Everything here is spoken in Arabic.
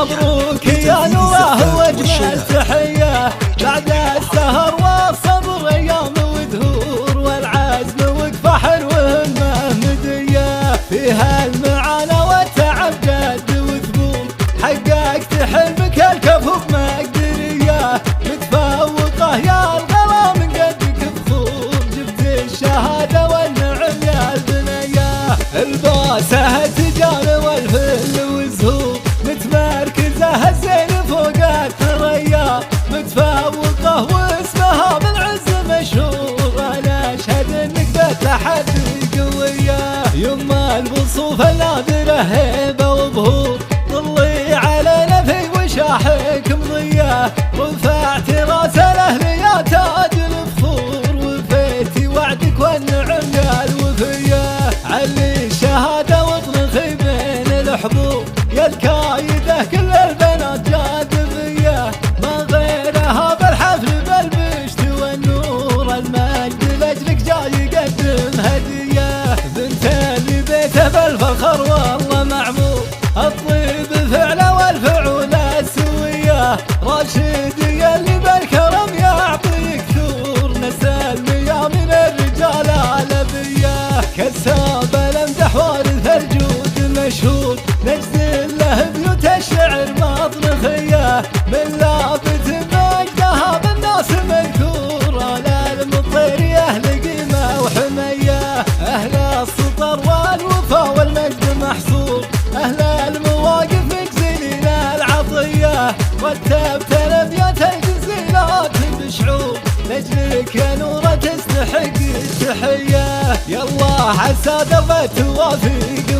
مبروك يا نوره واجمل تحية بعد السهر والصبر ايام ودهور والعزم وقفة حلوة مهمدية فيها المعاناة والتعب جد وثبوت حققت حلمك الكفو بمقدرية متفوقة يا الغلا من قدك بخور جبت الشهادة والنعم يا البنية الباسة التجار والفل والزهور متمركزة الزين فوق الثريا متفوقة واسمها بالعز مشهور انا اشهد انك بتحدي قوية يما الوصوف النادرة هيبة وظهور طلي علينا في وشاحك مضية رفعت راس الاهل يا تاج الفخور وفيتي وعدك والنعم يا الوفية علي الشهادة واطرخي بين الحضور يا الكايدة كل البنات جاذبية ما غيرها بالحفل بالبشت والنور المجد لاجلك جاي يقدم هدية بنت اللي بيته بالفخر والله معمور الطيب فعله والفعول السوية راشد يلي بالكرم يعطيك ثور نسل من الرجال الأبية كساب الامدح وارث الجود مشهور نجزل له بيوت الشعر مطرخية من لابت مجدها بالناس مذكور على المطير اهل قيمة وحمية اهل السطر والوفا والمجد محصور اهل المواقف مجزلين العطية رتبت الابيات الجزيلات بشعور لاجلك يا نورة تستحق التحية يالله عسى دربت توافيق